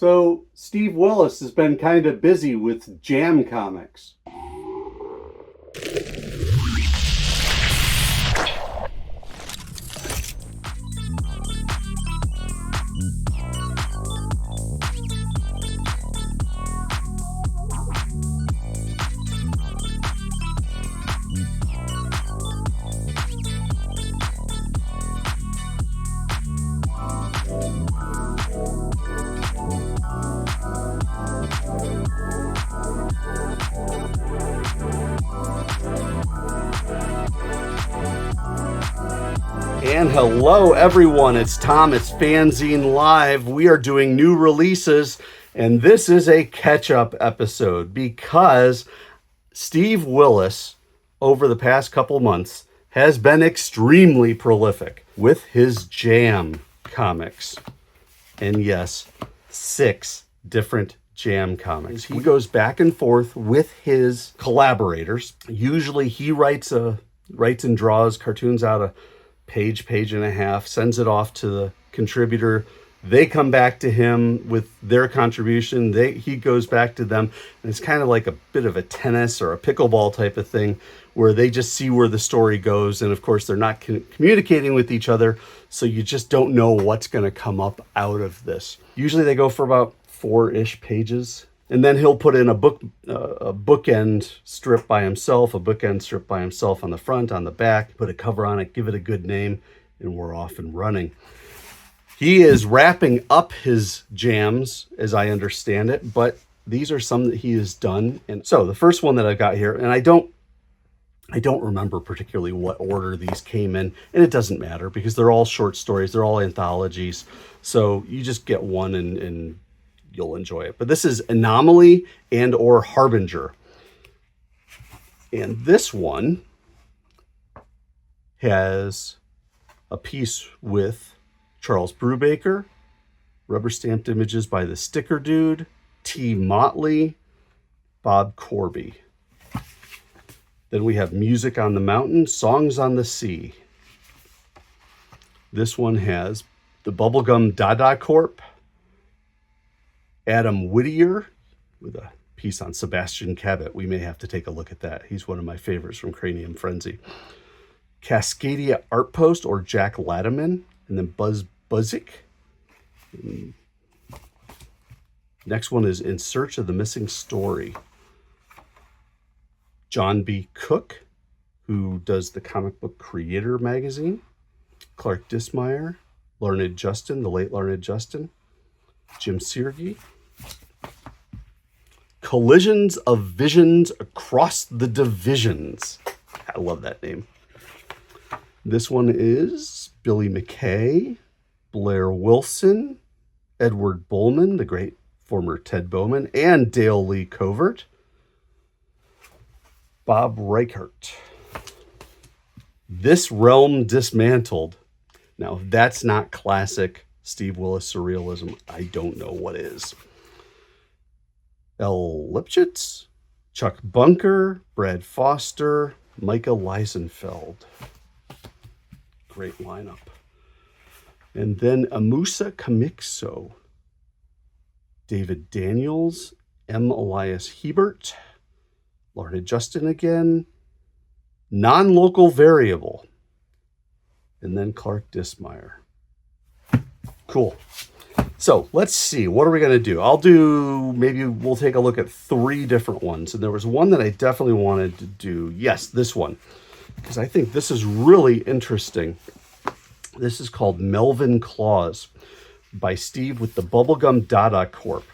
So Steve Willis has been kind of busy with jam comics. And hello everyone, it's Tom, it's FANzine Live. We are doing new releases, and this is a catch-up episode because Steve Willis, over the past couple months, has been extremely prolific with his jam comics. And yes, 6 different jam comics. He goes back and forth with his collaborators. Usually he writes and draws cartoons out of page and a half, sends it off to the contributor. They come back to him with their contribution. He goes back to them. And it's kind of like a bit of a tennis or a pickleball type of thing where they just see where the story goes. And of course, they're not communicating with each other. So you just don't know what's going to come up out of this. Usually they go for about 4-ish pages. And then he'll put in a bookend strip by himself, a bookend strip by himself on the front, on the back, put a cover on it, give it a good name, and we're off and running. He is wrapping up his jams, as I understand it, but these are some that he has done. And so the first one that I've got here, and I don't remember particularly what order these came in, and it doesn't matter because they're all short stories, they're all anthologies. So you just get one and you'll enjoy it. But this is Anomaly and or Harbinger. And this one has a piece with Charles Brubaker, rubber stamped images by the Sticker Dude, T. Motley, Bob Corby. Then we have Music on the Mountain, Songs on the Sea. This one has the Bubblegum Dada Corp, Adam Whittier with a piece on Sebastian Cabot. We may have to take a look at that. He's one of my favorites from Cranium Frenzy. Cascadia Art Post or Jack Latimer, and then Buzz Buzzik. Next one is In Search of the Missing Story. John B. Cook, who does the Comic Book Creator magazine. Clark Dismeyer, Larned Justin, the late Larned Justin. Jim Sirgi. Collisions of Visions Across the Divisions. I love that name. This one is Billy McKay, Blair Wilson, Edward Bullman, the great former Ted Bowman, and Dale Lee Covert. Bob Reichert. This Realm Dismantled. Now, if that's not classic Steve Willis surrealism, I don't know what is. L. Lipschitz, Chuck Bunker, Brad Foster, Micah Leisenfeld. Great lineup. And then Amuza Komikso, David Daniels, M. Elias Hebert, Larned Justin again, Non-Local Variable, and then Clark Dismeyer. Cool. So let's see, what are we going to do? Maybe we'll take a look at 3 different ones. And there was one that I definitely wanted to do. Yes, this one, because I think this is really interesting. This is called Melvin Claus by Steve with the Bubblegum Dada Corp.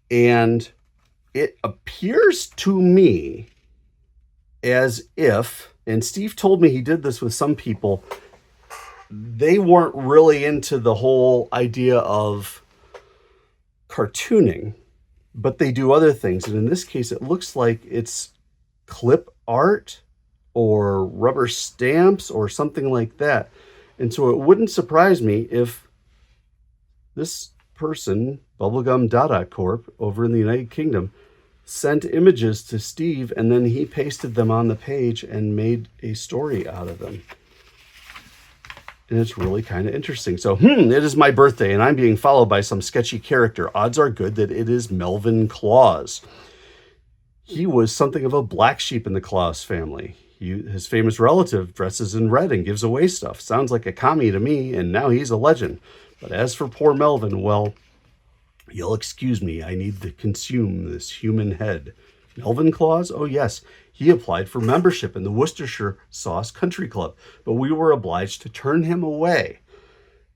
And it appears to me as if, and Steve told me he did this with some people, they weren't really into the whole idea of cartooning, but they do other things. And in this case, it looks like it's clip art or rubber stamps or something like that. And so it wouldn't surprise me if this person, Bubblegum Dada Corp, over in the United Kingdom, sent images to Steve and then he pasted them on the page and made a story out of them. And it's really kind of interesting. So, it is my birthday, and I'm being followed by some sketchy character. Odds are good that it is Melvin Claus. He was something of a black sheep in the Claus family. His famous relative dresses in red and gives away stuff. Sounds like a commie to me, and now he's a legend. But as for poor Melvin, well, you'll excuse me, I need to consume this human head. Melvin Claus? Oh yes, he applied for membership in the Worcestershire Sauce Country Club, but we were obliged to turn him away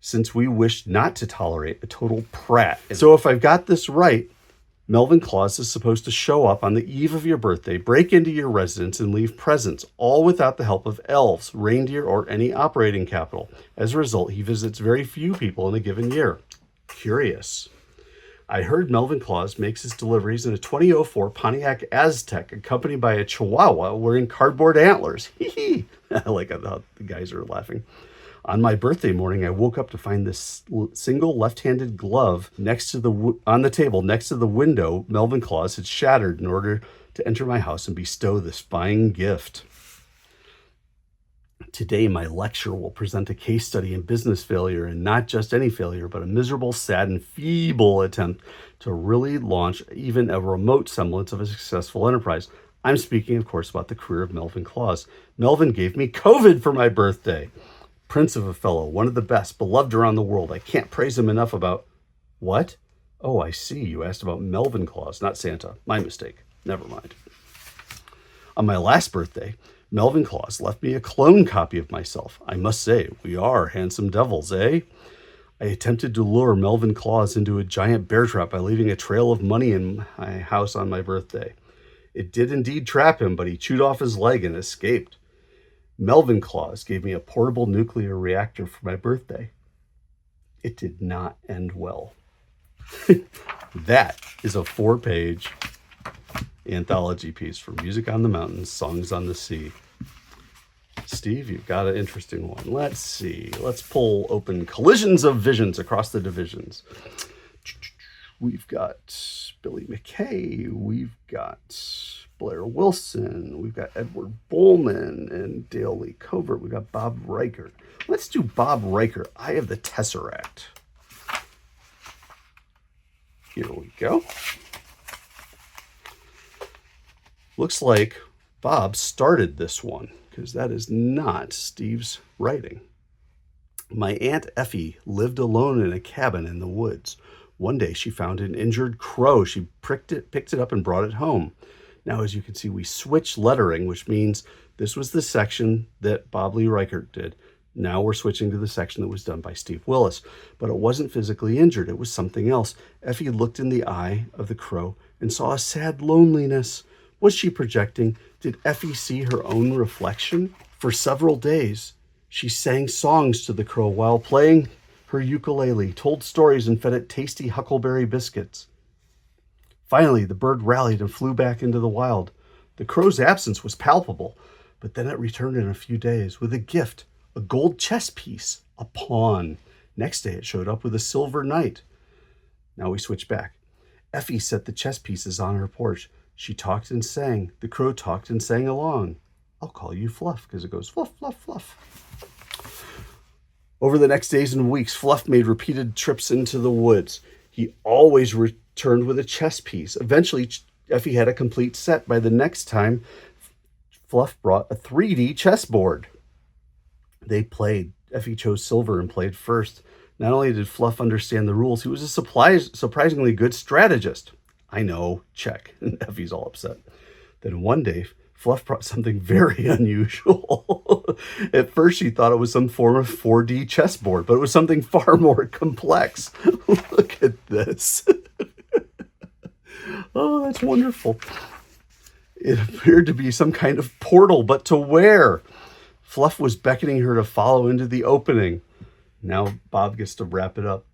since we wished not to tolerate a total prat. So if I've got this right, Melvin Claus is supposed to show up on the eve of your birthday, break into your residence, and leave presents, all without the help of elves, reindeer, or any operating capital. As a result, he visits very few people in a given year. Curious. I heard Melvin Claus makes his deliveries in a 2004 Pontiac Aztec, accompanied by a Chihuahua wearing cardboard antlers. Hee hee. I like how the guys are laughing. On my birthday morning, I woke up to find this single left-handed glove on the table next to the window Melvin Claus had shattered in order to enter my house and bestow this fine gift. Today, my lecture will present a case study in business failure, and not just any failure, but a miserable, sad, and feeble attempt to really launch even a remote semblance of a successful enterprise. I'm speaking, of course, about the career of Melvin Claus. Melvin gave me COVID for my birthday. Prince of a fellow, one of the best, beloved around the world. I can't praise him enough about... What? Oh, I see. You asked about Melvin Claus, not Santa. My mistake. Never mind. On my last birthday, Melvin Claus left me a clone copy of myself. I must say, we are handsome devils, eh? I attempted to lure Melvin Claus into a giant bear trap by leaving a trail of money in my house on my birthday. It did indeed trap him, but he chewed off his leg and escaped. Melvin Claus gave me a portable nuclear reactor for my birthday. It did not end well. That is a 4-page anthology piece for Music on the Mountains, Songs on the Sea. Steve, you've got an interesting one. Let's see. Let's pull open Collisions of Visions across the divisions. We've got Billy McKay. We've got Blair Wilson. We've got Edward Bowman and Dale Lee Covert. We've got Bob Riker. Let's do Bob Riker, Eye of the Tesseract. Here we go. Looks like Bob started this one, because that is not Steve's writing. My Aunt Effie lived alone in a cabin in the woods. One day she found an injured crow. She picked it up and brought it home. Now, as you can see, we switched lettering, which means this was the section that Bob Lee Reichert did. Now we're switching to the section that was done by Steve Willis. But it wasn't physically injured. It was something else. Effie looked in the eye of the crow and saw a sad loneliness. Was she projecting? Did Effie see her own reflection? For several days, she sang songs to the crow while playing her ukulele, told stories, and fed it tasty huckleberry biscuits. Finally, the bird rallied and flew back into the wild. The crow's absence was palpable, but then it returned in a few days with a gift, a gold chess piece, a pawn. Next day, it showed up with a silver knight. Now we switch back. Effie set the chess pieces on her porch. She talked and sang. The crow talked and sang along. I'll call you Fluff, because it goes fluff, fluff, fluff. Over the next days and weeks, Fluff made repeated trips into the woods. He always returned with a chess piece. Eventually, Effie had a complete set. By the next time, Fluff brought a 3D chessboard. They played. Effie chose silver and played first. Not only did Fluff understand the rules, he was a surprisingly good strategist. I know, check. And Effie's all upset. Then one day, Fluff brought something very unusual. At first, she thought it was some form of 4D chessboard, but it was something far more complex. Look at this. Oh, that's wonderful. It appeared to be some kind of portal, but to where? Fluff was beckoning her to follow into the opening. Now Bob gets to wrap it up.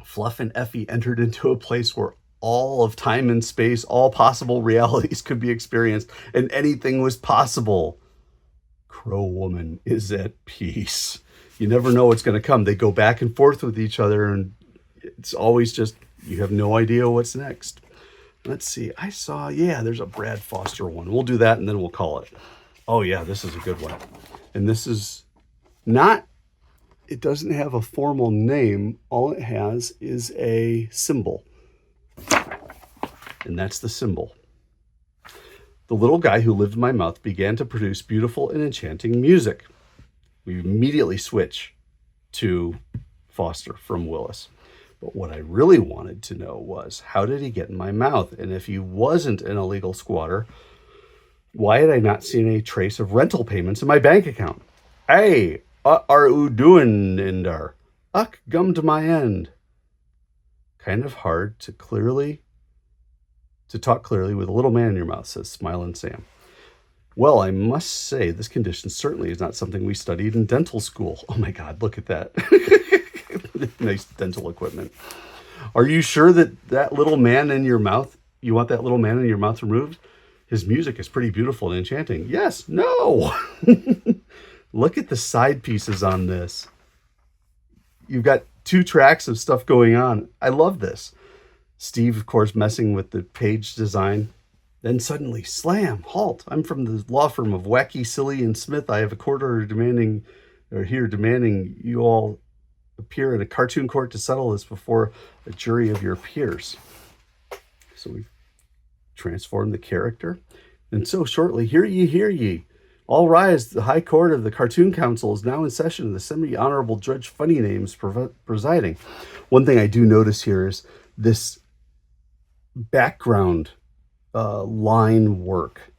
Fluff and Effie entered into a place where all of time and space, all possible realities could be experienced, and anything was possible. Crow Woman is at peace. You never know what's going to come. They go back and forth with each other, and it's always just, you have no idea what's next. Let's see. There's a Brad Foster one. We'll do that, and then we'll call it. Oh, yeah, this is a good one. And this is not it doesn't have a formal name. All it has is a symbol. And that's the symbol. The little guy who lived in my mouth began to produce beautiful and enchanting music. We immediately switch to Foster from Willis. But what I really wanted to know was, how did he get in my mouth? And if he wasn't an illegal squatter, why had I not seen a trace of rental payments in my bank account? Hey, what are you doing in there? Uck gum to my end. Kind of hard to talk clearly with a little man in your mouth, says Smiling Sam. Well, I must say this condition certainly is not something we studied in dental school. Oh my God, look at that. Nice dental equipment. Are you sure that little man in your mouth, you want that little man in your mouth removed? His music is pretty beautiful and enchanting. Yes, no. Look at the side pieces on this. You've got 2 tracks of stuff going on. I love this. Steve, of course, messing with the page design. Then suddenly, slam, halt. I'm from the law firm of Wacky, Silly, and Smith. I have a court order demanding you all appear in a cartoon court to settle this before a jury of your peers. So we've transformed the character. And so shortly, hear ye. All rise, the High Court of the Cartoon Council is now in session, and the semi-honorable Judge Funny Names presiding. One thing I do notice here is this background line work,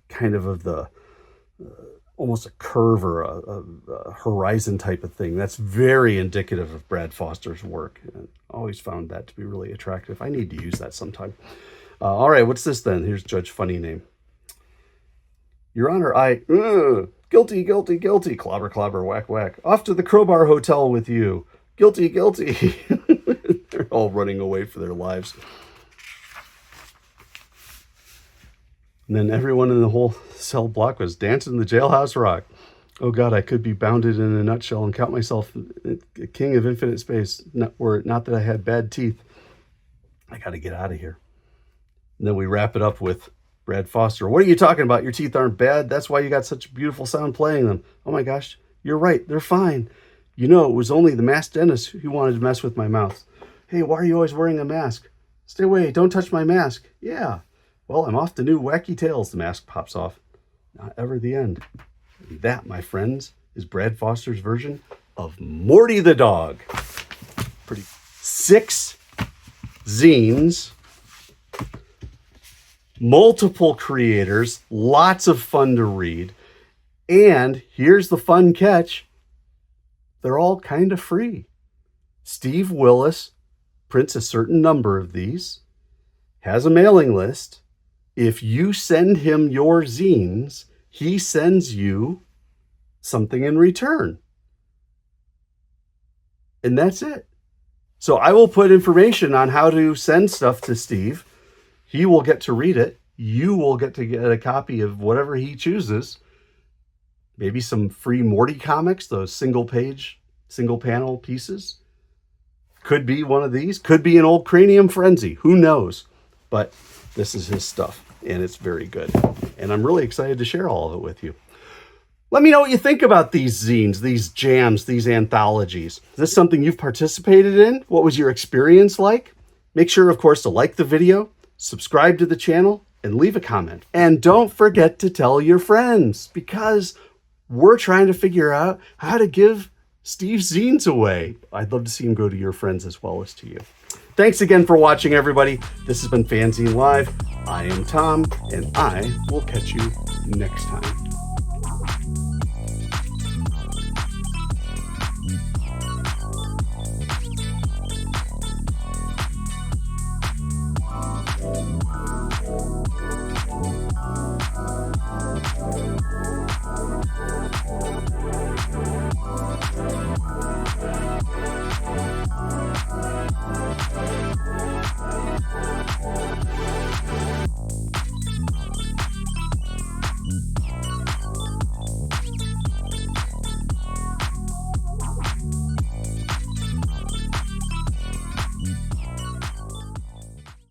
kind of the almost a curve or a horizon type of thing. That's very indicative of Brad Foster's work. And I always found that to be really attractive. I need to use that sometime. All right, what's this then? Here's Judge Funny Name. Your Honor, guilty, clobber, clobber, whack, whack. Off to the Crowbar Hotel with you. Guilty. They're all running away for their lives. And then everyone in the whole cell block was dancing the jailhouse rock. Oh God, I could be bounded in a nutshell and count myself a king of infinite space. Not that I had bad teeth. I got to get out of here. And then we wrap it up with Brad Foster. What are you talking about? Your teeth aren't bad. That's why you got such a beautiful sound playing them. Oh my gosh, you're right. They're fine. You know, it was only the masked dentist who wanted to mess with my mouth. Hey, why are you always wearing a mask? Stay away. Don't touch my mask. Yeah. Well, I'm off to new wacky tales. The mask pops off. Not ever the end. And that, my friends, is Brad Foster's version of Morty the Dog. Pretty 6 zines, multiple creators, lots of fun to read. And here's the fun catch. They're all kind of free. Steve Willis prints a certain number of these, has a mailing list. If you send him your zines, he sends you something in return. And that's it. So I will put information on how to send stuff to Steve. He will get to read it. You will get to get a copy of whatever he chooses. Maybe some free Morty comics, those single panel pieces. Could be one of these. Could be an old Cranium Frenzy. Who knows? But this is his stuff, and it's very good. And I'm really excited to share all of it with you. Let me know what you think about these zines, these jams, these anthologies. Is this something you've participated in? What was your experience like? Make sure, of course, to like the video, subscribe to the channel, and leave a comment. And don't forget to tell your friends, because we're trying to figure out how to give Steve's zines away. I'd love to see him go to your friends as well as to you. Thanks again for watching, everybody. This has been FANzine Live. I am Tom, and I will catch you next time.